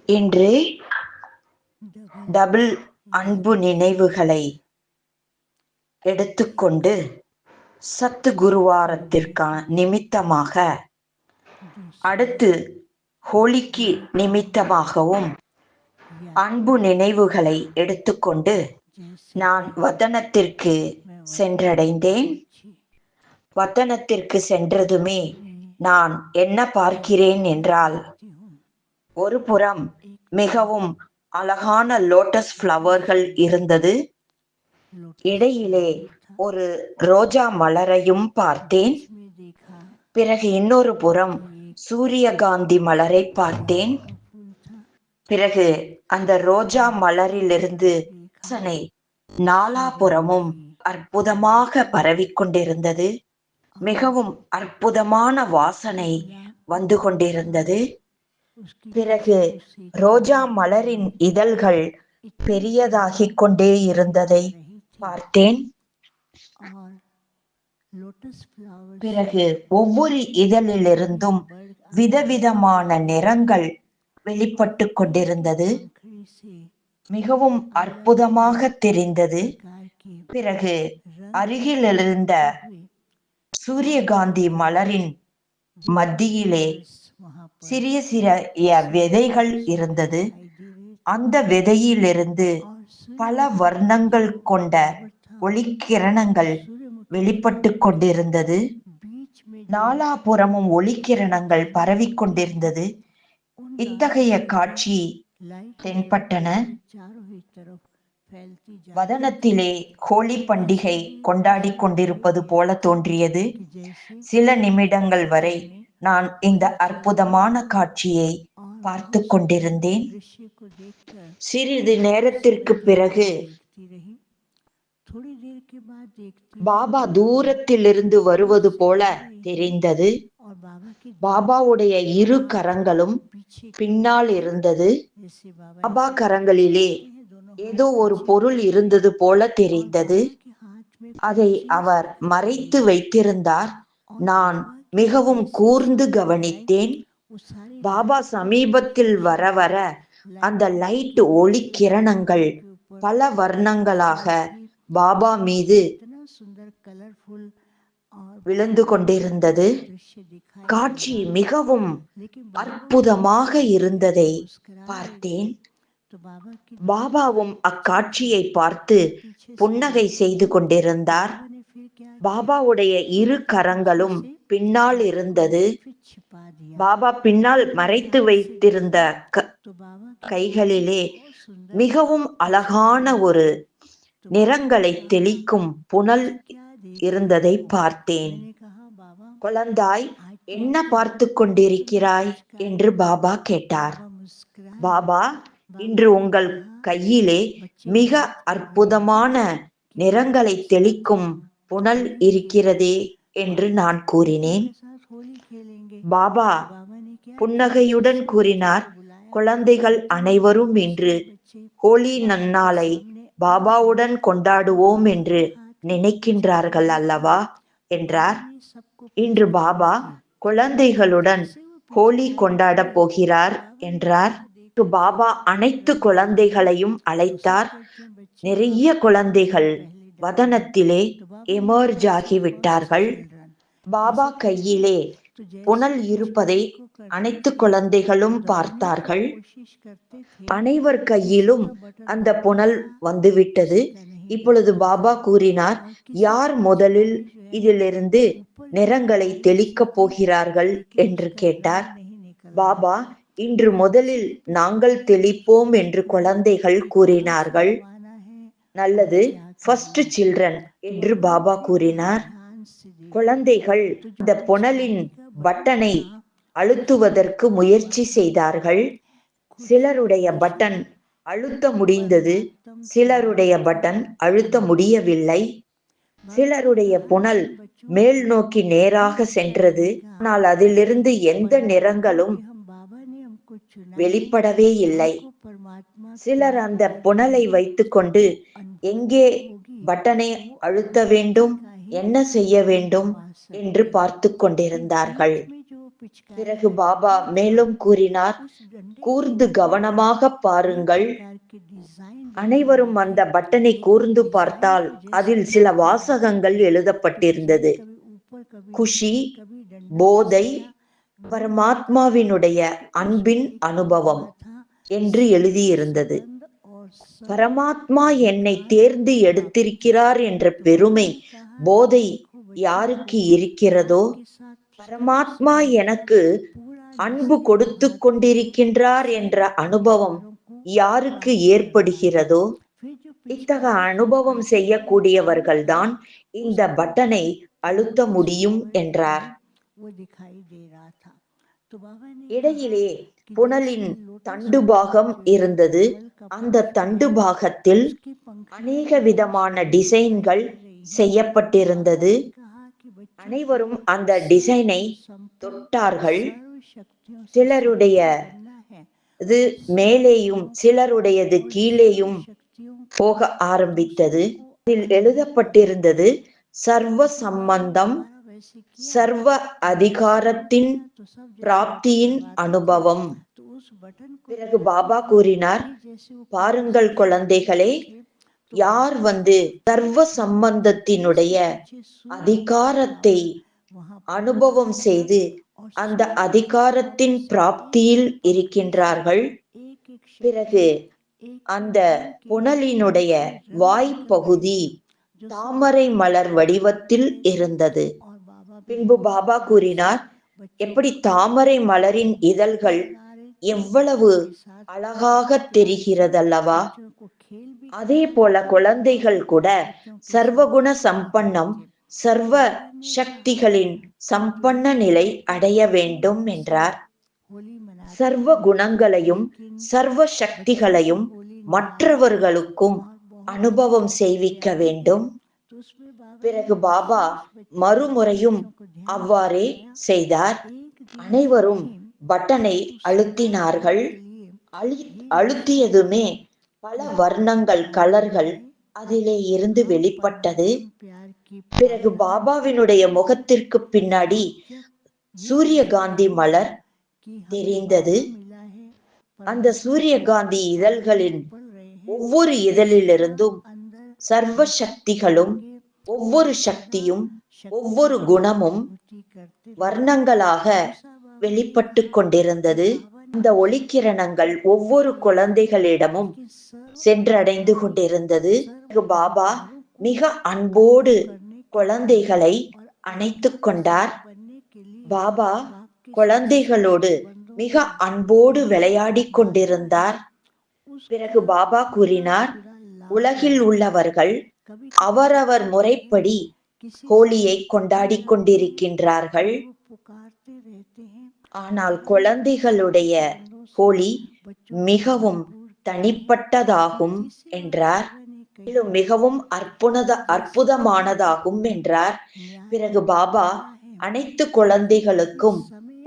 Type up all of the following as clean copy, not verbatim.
இன்று டபுள் அன்பு நினைவுகளை எடுத்துக்கொண்டு சத்குருவாரத்திற்கான நிமித்தமாக, அடுத்து ஹோலிக்கு நிமித்தமாகவும் அன்பு நினைவுகளை எடுத்துக்கொண்டு நான் வதனத்திற்கு சென்றடைந்தேன். வதனத்திற்கு சென்றதுமே நான் என்ன பார்க்கிறேன் என்றால், ஒரு புறம் மிகவும் அழகான லோட்டஸ் ஃப்ளவர்கள் இருந்தது. இடையிலே ஒரு ரோஜா மலரையும் பார்த்தேன். பிறகு இன்னொரு புறம் சூரியகாந்தி மலரை பார்த்தேன். பிறகு அந்த ரோஜா மலரிலிருந்து வாசனை நாலாபுறமும் அற்புதமாக பரவிக்கொண்டிருந்தது. மிகவும் அற்புதமான வாசனை வந்து கொண்டிருந்தது. பிறகு ரோஜா மலரின் இதழ்கள் பெரியதாகிக் கொண்டே இருந்ததை பார்த்தேன். பிறகு ஒவ்வொரு இதழிலிருந்தும் விதவிதமான நிறங்கள் வெளிப்பட்டு கொண்டிருந்தது. மிகவும் அற்புதமாக தெரிந்தது. பிறகு அருகில் இருந்த சூரியகாந்தி மலரின் மத்தியிலே சிறிய சிறிய விதைகள் இருந்தது. அந்த விதையிலிருந்து பல வர்ணங்கள் கொண்ட ஒளிக்கிரணங்கள் வெளிப்பட்டு கொண்டிருந்தது. நாலாபுறமும் ஒளிக்கிரணங்கள் பரவிக்கொண்டிருந்தது. இத்தகைய காட்சி தென்பட்டன. வதனத்திலே ஹோலி பண்டிகை கொண்டாடி கொண்டிருப்பது போல தோன்றியது. சில நிமிடங்கள் வரை நான் இந்த அற்புதமான காட்சியை பார்த்து கொண்டிருந்தேன். சிறிது நேரத்திற்கு பிறகு பாபா தூரத்திலிருந்து வருவது போல தெரிந்தது. பாபாவுடைய இரு கரங்களும் பின்னால் இருந்தது. பாபா கரங்களிலே ஏதோ ஒரு பொருள் இருந்தது போல தெரிந்தது. அதை அவர் மறைத்து வைத்திருந்தார். நான் மிகவும் கூர்ந்து கவனித்தேன். பாபா சமீபத்தில் வர வர அந்த லைட் ஒளி கிரணங்கள் பல வர்ணங்களாக பாபா மீது விழுந்து கொண்டிருந்தது. காட்சி மிகவும் அற்புதமாக இருந்ததை பார்த்தேன். பாபாவும் அக்காட்சியை பார்த்து புன்னகை செய்து கொண்டிருந்தார். பாபாவுடைய இரு கரங்களும் பின்னால் இருந்தது. பாபா பின்னால் மறைத்து வைத்திருந்த கைகளிலே மிகவும் அழகான ஒரு நிறங்களை தெளிக்கும் புனல் இருந்ததை பார்த்தேன். குழந்தாய், என்ன பார்த்து கொண்டிருக்கிறாய் என்று பாபா கேட்டார். பாபா, இன்று உங்கள் கையிலே மிக அற்புதமான நிறங்களை தெளிக்கும் புனல் இருக்கிறதே என்று நான் கூறினேன். பாபா புன்னகையுடன் கூறினார், குழந்தைகள் அனைவரும் இன்று ஹோலி நன்னாளை பாபாவுடன் கொண்டாடுவோம் என்று நினைக்கின்றார்கள் அல்லவா என்றார். இன்று பாபா குழந்தைகளுடன் ஹோலி கொண்டாடப் போகிறார் என்றார். பாபா அனைத்து குழந்தைகளையும் அழைத்தார். நிறைய குழந்தைகள் வதனத்திலே எமர்ஜ் ஆகிவிட்டார்கள். பாபா கையிலே புனல் இருப்பதை அனைத்து குழந்தைகளும் பார்த்தார்கள். அனைவர் கையிலும் அந்த புனல் வந்துவிட்டது. இப்பொழுது பாபா கூறினார், யார் முதலில் இதிலிருந்து நிறங்களை தெளிக்கப் போகிறார்கள் என்று கேட்டார். பாபா, இன்று முதலில் நாங்கள் தெளிப்போம் என்று குழந்தைகள் கூறினார்கள். நல்லது, ஃபர்ஸ்ட் சில்ட்ரன் என்று பாபா கூறினார். குழந்தைகள் இந்த புனலின் பட்டனை அழுத்துவதற்கு முயற்சி செய்தார்கள். சிலருடைய பட்டன் அழுத்த முடிந்தது, சிலருடைய பட்டன் அழுத்த முடியவில்லை. சிலருடைய புனல் மேல் நோக்கி நேராக சென்றது. ஆனால் அதிலிருந்து எந்த நிறங்களும் வெளிப்படவே இல்லை. சிலர் அந்த புனலை வைத்துக்கொண்டு எங்கே பட்டனை அழுத்த வேண்டும், என்ன செய்ய வேண்டும் என்று பார்த்து கொண்டிருந்தார்கள். பிறகு பாபா மேலும் கூறினார், கூர்ந்து கவனமாக பாருங்கள். அனைவரும் அந்த பட்டனை கூர்ந்து பார்த்தால் அதில் சில வாசகங்கள் எழுதப்பட்டிருந்தது. குஷி, போதை, பரமாத்மாவினுடைய அன்பின் அனுபவம் என்று எழுதியிருந்தது. பரமாத்மா என்னை தேர்ந்து எடுத்திருக்கிறார் என்ற பெருமை, போதை யாருக்கு இருக்கிறதோ, பரமாத்மா எனக்கு அன்பு கொடுத்து கொண்டிருக்கின்றார் என்ற அனுபவம் யாருக்கு ஏற்படுகிறதோ, இத்தகைய அனுபவம் செய்யக்கூடியவர்கள்தான் இந்த பட்டனை அழுத்த முடியும் என்றார். இடையிலே புனலின் தண்டு பாகம் இருந்தது. அந்த தண்டு பாகத்தில் அநேக விதமான டிசைன்கள் செய்யப்பட்டிருந்தது. அனைவரும் அந்த டிசைனை தொட்டார்கள். சிலருடையது மேலேயும் சிலருடையது கீழேயும் போக ஆரம்பித்தது. அதில் எழுதப்பட்டிருந்தது, சர்வ சம்பந்தம், சர்வ அதிகாரத்தின் பிராப்தியின் அனுபவம். பிறகு பாபா கூறினார், பாருங்கள் குழந்தைகளே, யார் சர்வ சம்பந்தத்தினுடைய அதிகாரத்தை அனுபவம் செய்து அந்த அதிகாரத்தின் பிராப்தியில் இருக்கின்றார்கள். பிறகு அந்த புனலினுடைய வாய்ப்பகுதி தாமரை மலர் வடிவத்தில் இருந்தது. பின்பு பாபா கூறினார், எப்படி தாமரை மலரின் இதழ்கள் எவ்வளவு அழகாக தெரிகிறதல்லவா, அதே போல குழந்தைகள் கூட சர்வகுண சம்பன்னம், சர்வ சக்திகளின் சம்பன்ன நிலை அடைய வேண்டும் என்றார். சர்வ குணங்களையும் சர்வ சக்திகளையும் மற்றவர்களுக்கும் அனுபவம் செய்விக்க வேண்டும். பிறகு பாபா மறுமுறையும் அவ்வாறே செய்தார். அனைவரும் பட்டனை அழுத்தினார்கள். அழுத்தியதுமே பல வர்ணங்கள், கலர்கள் அதிலே இருந்து வெளிப்பட்டது. பிறகு பாபாவினுடைய முகத்திற்கு பின்னாடி சூரியகாந்தி மலர் தெரிந்தது. அந்த சூரியகாந்தி இதழ்களின் ஒவ்வொரு இதழிலிருந்தும் சர்வ சக்திகளும், ஒவ்வொரு சக்தியும், ஒவ்வொரு குணமும் வர்ணங்களாக வெளிப்பட்டு கொண்டிருந்தது. அந்த ஒளிக்கிரணங்கள் ஒவ்வொரு குழந்தைகளிடமும் சென்றடைந்து கொண்டிருந்தது. பாபா மிக அன்போடு குழந்தைகளை அணைத்து கொண்டார். பாபா குழந்தைகளோடு மிக அன்போடு விளையாடி கொண்டிருந்தார். பிறகு பாபா கூறினார், உலகில் உள்ளவர்கள் அவரவர் முறைப்படி ஹோலியை கொண்டாடி கொண்டிருக்கின்றார்கள். ஆனால் குழந்தைகளுடைய ஹோலி மிகவும் தனிப்பட்டதாகும் என்றார். மேலும் மிகவும் அற்புதமானதாகும் என்றார். பிறகு பாபா அனைத்து குழந்தைகளுக்கும்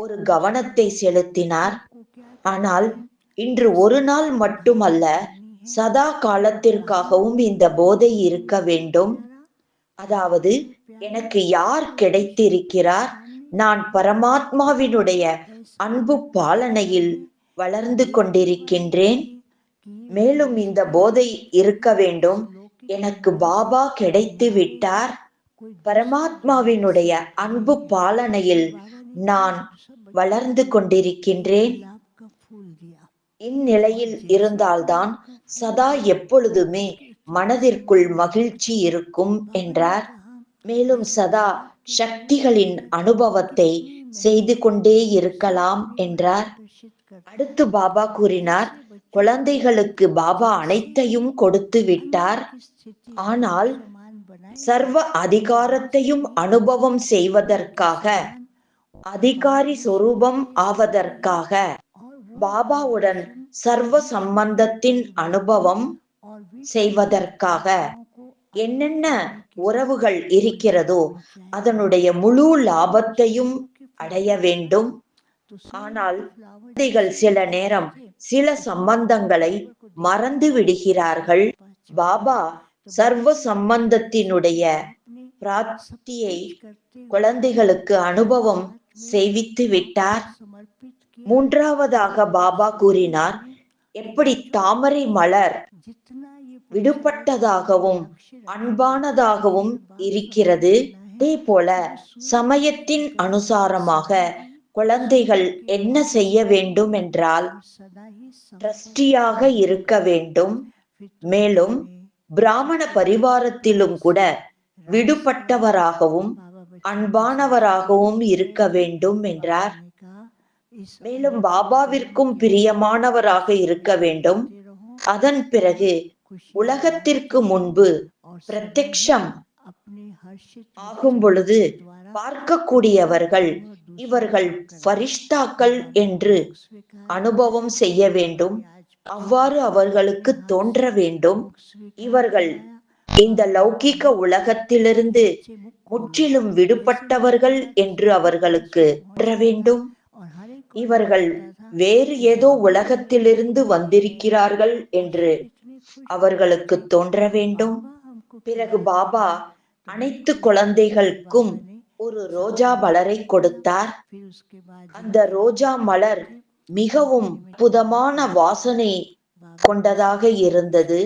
ஒரு கவனத்தை செலுத்தினார். ஆனால் இன்று ஒரு நாள் மட்டுமல்ல, சதா காலத்திற்காகவும் இந்த போதை இருக்க வேண்டும். அதாவது, எனக்கு யார் கிடைத்திருக்கிறார், நான் பரமாத்மாவினுடைய அன்பு பாலனையில் வளர்ந்து கொண்டிருக்கின்றேன், மேலும் இந்த போதை இருக்க வேண்டும். எனக்கு பாபா கிடைத்து விட்டார், பரமாத்மாவினுடைய அன்பு பாலனையில் நான் வளர்ந்து கொண்டிருக்கின்றேன். இந்நிலையில் இருந்தால்தான் சதா எப்பொழுதுமே மனதிற்குள் மகிழ்ச்சி இருக்கும் என்றார். மேலும் சதா சக்திகளின் அனுபவத்தை செய்து கொண்டே இருக்கலாம் என்றார். அடுத்து பாபா கூறினார், குழந்தைகளுக்கு பாபா அனைத்தையும் கொடுத்து விட்டார். ஆனால் சர்வ அதிகாரத்தையும் அனுபவம் செய்வதற்காக, அதிகாரி சொரூபம் ஆவதற்காக, பாபாவுடன் சர்வ சம்பந்தத்தின் அனுபவம் செய்வதற்காக என்னென்ன உறவுகள் இருக்கிறதோ அதனுடைய முழு லாபத்தையும் அடைய வேண்டும். ஆனால் குழந்தைகள் சில நேரம் சில சம்பந்தங்களை மறந்து விடுகிறார்கள். பாபா சர்வ சம்பந்தத்தினுடைய பிராப்தியை குழந்தைகளுக்கு அனுபவம் செய்வித்து விட்டார். மூன்றாவதாக பாபா கூறினார், எப்படி தாமரை மலர் விடுபட்டதாகவும் அன்பானதாகவும் இருக்கிறது, அதே போல சமயத்தின் அனுசாரமாக குழந்தைகள் என்ன செய்ய வேண்டும் என்றால் ட்ரஸ்டியாக இருக்க வேண்டும். மேலும் பிராமண பரிவாரத்திலும் கூட விடுபட்டவராகவும் அன்பானவராகவும் இருக்க வேண்டும் என்றார். மேலும் பாபாவிற்கும் பிரியமானவராக இருக்க வேண்டும். அதன் பிறகு உலகத்திற்கு முன்பு பிரத்யக்ஷம் ஆகும் பொழுது பார்க்கக்கூடியவர்கள் இவர்கள் ஃபரிஷ்தாக்கள் என்று அனுபவம் செய்ய வேண்டும். அவ்வாறு அவர்களுக்கு தோன்ற வேண்டும். இவர்கள் இந்த லௌகீக உலகத்திலிருந்து முற்றிலும் விடுபட்டவர்கள் என்று அவர்களுக்கு தோன்ற வேண்டும். இவர்கள் வேறு ஏதோ உலகத்திலிருந்து வந்திருக்கிறார்கள் என்று அவர்களுக்கு தோன்ற வேண்டும். பிறகு பாபா அனைத்து குழந்தைகளுக்கும் ஒரு ரோஜா மலரை கொடுத்தார். அந்த ரோஜா மலர் மிகவும் அற்புதமான வாசனை கொண்டதாக இருந்தது.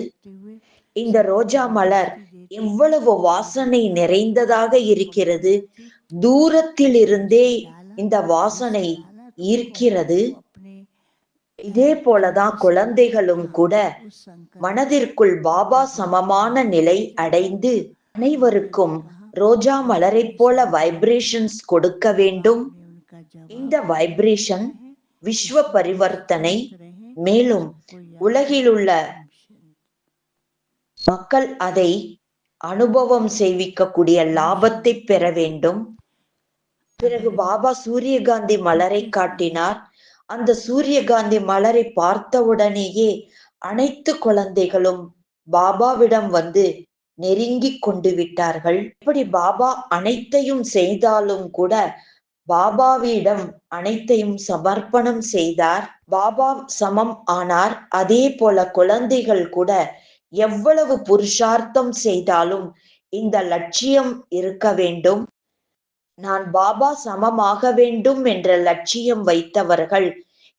இந்த ரோஜா மலர் எவ்வளவு வாசனை நிறைந்ததாக இருக்கிறது. தூரத்திலிருந்தே இந்த வாசனை ஈர்க்கிறது. இதே போலதான் குழந்தைகளும் கூட மனதிற்குள் பாபா சமமான நிலை அடைந்து அனைவருக்கும் ரோஜா மலரை போல வைப்ரேஷன்ஸ் கொடுக்க வேண்டும். இந்த வைப்ரேஷன் விஸ்வ பரிவர்த்தனை. மேலும் உலகிலுள்ள மக்கள் அதை அனுபவம் செய்விக்கக்கூடிய லாபத்தை பெற வேண்டும். பிறகு பாபா சூரியகாந்தி மலரை காட்டினார். அந்த சூரியகாந்தி மலரை பார்த்தவுடனேயே அனைத்து குழந்தைகளும் பாபாவிடம் வந்து நெருங்கி கொண்டு விட்டார்கள். இப்படி பாபா அனைத்தையும் செய்தாலும் கூட பாபாவிடம் அனைத்தையும் சமர்ப்பணம் செய்தார். பாபா சமம் ஆனார். அதே போல குழந்தைகள் கூட எவ்வளவு புருஷார்த்தம் செய்தாலும் இந்த லட்சியம் இருக்க வேண்டும். நான் பாபா சமமாக வேண்டும் என்ற லட்சியம் வைத்தவர்கள்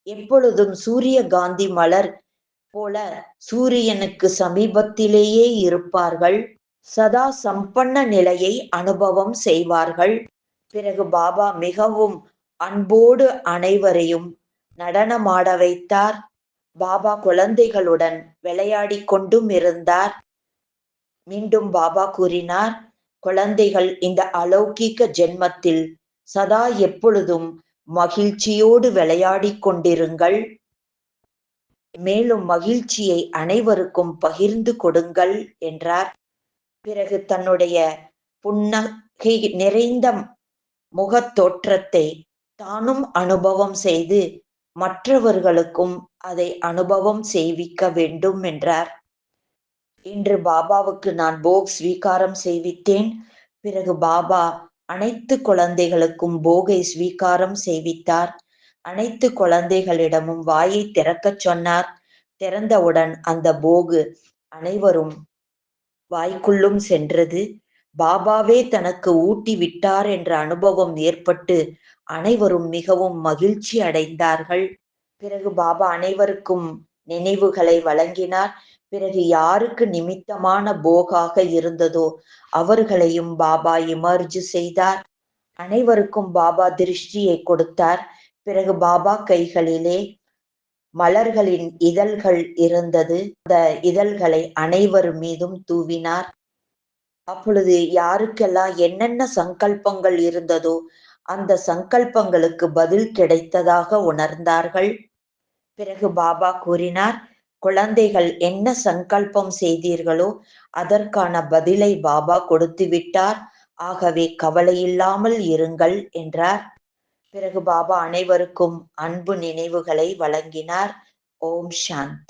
எப்பொழுதும் சூரியகாந்தி மலர் போல சூரியனுக்கு சமீபத்திலேயே இருப்பார்கள். சதா சம்பன்ன நிலையை அனுபவம் செய்வார்கள். பிறகு பாபா மிகவும் அன்போடு அனைவரையும் நடனமாட வைத்தார். பாபா குழந்தைகளுடன் விளையாடி கொண்டும் இருந்தார். மீண்டும் பாபா கூறினார், குழந்தைகள் இந்த அலௌகிக ஜென்மத்தில் சதா எப்பொழுதும் மகிழ்ச்சியோடு விளையாடி கொண்டிருங்கள். மேலும் மகிழ்ச்சியை அனைவருக்கும் பகிர்ந்து கொடுங்கள் என்றார். பிறகு தன்னுடைய புன்னகை நிறைந்த முகத் தோற்றத்தை தானும் அனுபவம் செய்து மற்றவர்களுக்கும் அதை அனுபவம் செய்விக்க வேண்டும் என்றார். இன்று பாபாவுக்கு நான் போக் ஸ்வீகாரம் செய்வித்தேன். பிறகு பாபா அனைத்து குழந்தைகளுக்கும் போகை ஸ்வீகாரம் செய்வித்தார். அனைத்து குழந்தைகளிடமும் வாயை திறக்கச் சொன்னார். திறந்தவுடன் அந்த போகு அனைவரும் வாய்க்குள்ளும் சென்றது. பாபாவே தனக்கு ஊட்டி விட்டார் என்ற அனுபவம் ஏற்பட்டு அனைவரும் மிகவும் மகிழ்ச்சி அடைந்தார்கள். பிறகு பாபா அனைவருக்கும் நினைவுகளை வழங்கினார். பிறகு யாருக்கு நிமித்தமான போகாக இருந்ததோ அவர்களையும் பாபா இமர்ஜ் செய்தார். அனைவருக்கும் பாபா திருஷ்டியை கொடுத்தார். பிறகு பாபா கைகளிலே மலர்களின் இதழ்கள் இருந்தது. அந்த இதழ்களை அனைவர் மீதும் தூவினார். அப்பொழுது யாருக்கெல்லாம் என்னென்ன சங்கல்பங்கள் இருந்ததோ அந்த சங்கல்பங்களுக்கு பதில் கிடைத்ததாக உணர்ந்தார்கள். பிறகு பாபா கூறினார், குழந்தைகள் என்ன சங்கல்பம் செய்தீர்களோ அதற்கான பதிலை பாபா கொடுத்து விட்டார். ஆகவே கவலையில்லாமல் இருங்கள் என்றார். பிறகு பாபா அனைவருக்கும் அன்பு நினைவுகளை வழங்கினார். ஓம் சாந்தி.